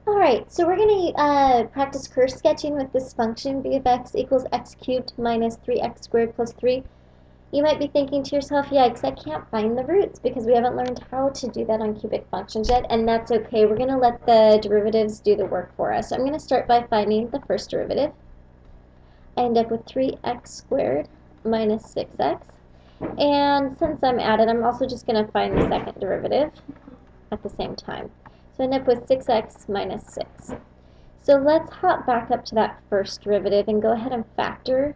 Alright, so we're going to practice curve sketching with this function b of x equals x cubed minus 3x squared plus 3. You might be thinking to yourself, yeah, because I can't find the roots because we haven't learned how to do that on cubic functions yet, and that's okay. We're going to let the derivatives do the work for us. So I'm going to start by finding the first derivative. I end up with 3x squared minus 6x. And since I'm at it, I'm also just going to find the second derivative at the same time. So I end up with 6x minus 6. So let's hop back up to that first derivative and go ahead and factor.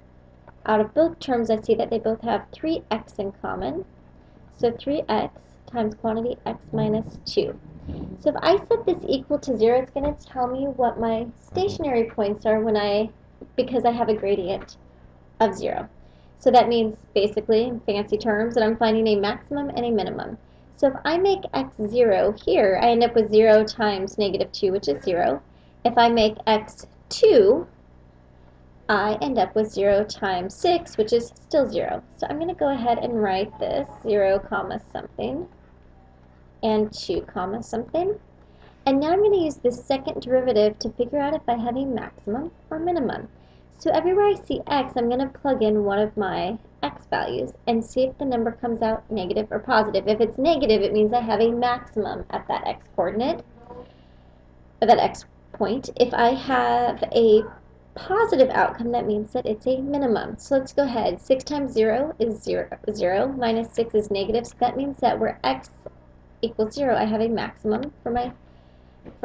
Out of both terms, I see that they both have 3x in common. So 3x times quantity x minus 2. So if I set this equal to 0, it's going to tell me what my stationary points are because I have a gradient of 0. So that means, basically, in fancy terms, that I'm finding a maximum and a minimum. So if I make x 0 here, I end up with 0 times negative 2, which is 0. If I make x 2, I end up with 0 times 6, which is still 0. So I'm going to go ahead and write this 0 comma something and 2 comma something. And now I'm going to use this second derivative to figure out if I have a maximum or minimum. So everywhere I see x, I'm going to plug in one of my x values and see if the number comes out negative or positive. If it's negative, it means I have a maximum at that x coordinate, or that x point. If I have a positive outcome, that means that it's a minimum. So let's go ahead. 6 times 0 is 0, minus 6 is negative, so that means that where x equals 0, I have a maximum for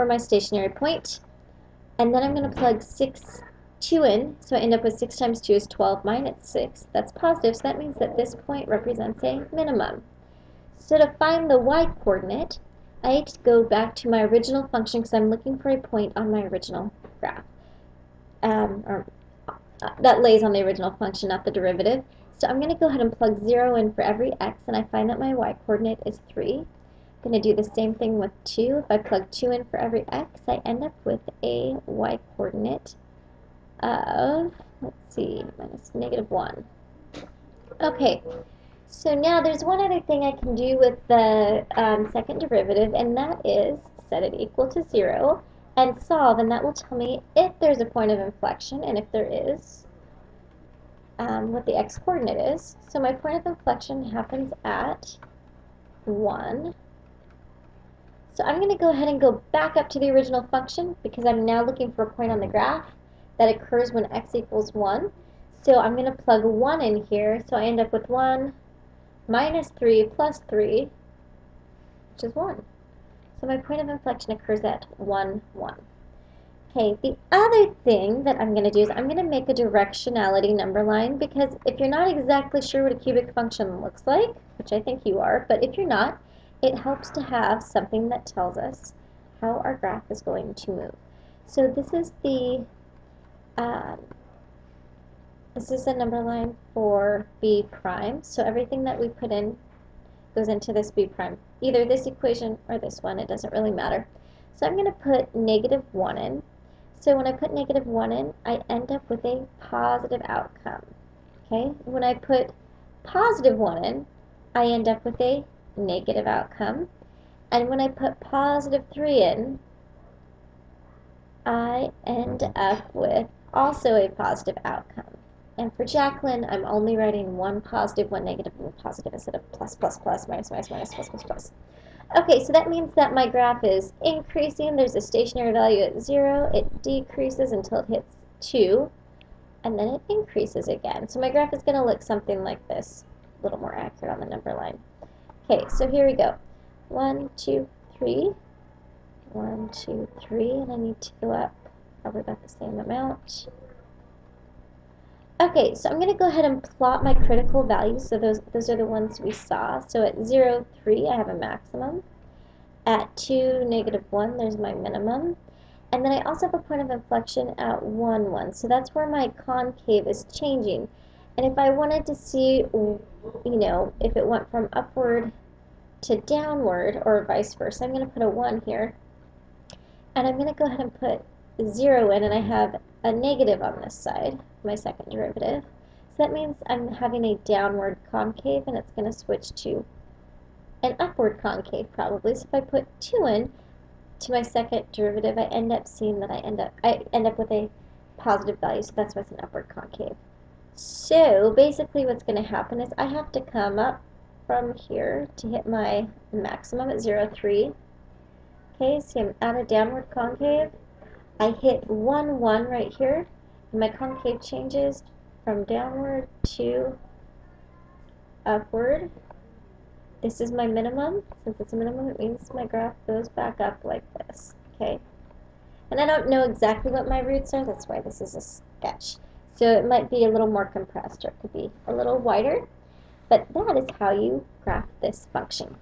my stationary point. And then I'm going to plug 2 in, so I end up with 6 times 2 is 12 minus 6. That's positive, so that means that this point represents a minimum. So to find the y-coordinate, I have to go back to my original function because I'm looking for a point on my original graph. That lays on the original function, not the derivative. So I'm going to go ahead and plug 0 in for every x, and I find that my y-coordinate is 3. I'm going to do the same thing with 2. If I plug 2 in for every x, I end up with a y-coordinate of, let's see, minus negative 1. Okay, so now there's one other thing I can do with the second derivative, and that is set it equal to 0 and solve, and that will tell me if there's a point of inflection, and if there is, what the x-coordinate is. So my point of inflection happens at 1. So I'm going to go ahead and go back up to the original function because I'm now looking for a point on the graph that occurs when x equals 1. So I'm going to plug 1 in here, so I end up with 1 minus 3 plus 3, which is 1. So my point of inflection occurs at 1, 1. Okay, the other thing that I'm going to do is I'm going to make a directionality number line because if you're not exactly sure what a cubic function looks like, which I think you are, but if you're not, it helps to have something that tells us how our graph is going to move. So this is the number line for b prime. So everything that we put in goes into this b prime, either this equation or this one, it doesn't really matter. So I'm going to put negative 1 in. So when I put negative 1 in, I end up with a positive outcome. Okay? When I put positive 1 in, I end up with a negative outcome. And when I put positive 3 in, I end up with also a positive outcome. And for Jacqueline, I'm only writing one positive, one negative, one positive instead of plus, plus, plus, minus, minus, minus, plus, plus, plus. Okay, so that means that my graph is increasing. There's a stationary value at 0. It decreases until it hits 2, and then it increases again. So my graph is going to look something like this, a little more accurate on the number line. Okay, so here we go. 1, 2, 3. 1, 2, 3, and I need to go up probably about the same amount. Okay, so I'm going to go ahead and plot my critical values. So those are the ones we saw. So at 0, 3, I have a maximum. At 2, negative 1, there's my minimum. And then I also have a point of inflection at 1, 1. So that's where my concave is changing. And if I wanted to see, if it went from upward to downward or vice versa, I'm going to put a 1 here. And I'm going to go ahead and put 0 in, and I have a negative on this side, my second derivative. So that means I'm having a downward concave, and it's going to switch to an upward concave probably. So if I put 2 in, to my second derivative, I end up seeing that I end up with a positive value, so that's why it's an upward concave. So basically what's going to happen is I have to come up from here to hit my maximum at 0, 3. Okay, so I'm at a downward concave. I hit 1, 1 right here, and my concave changes from downward to upward. This is my minimum. Since it's a minimum, it means my graph goes back up like this. Okay, and I don't know exactly what my roots are, that's why this is a sketch. So it might be a little more compressed, or it could be a little wider, but that is how you graph this function.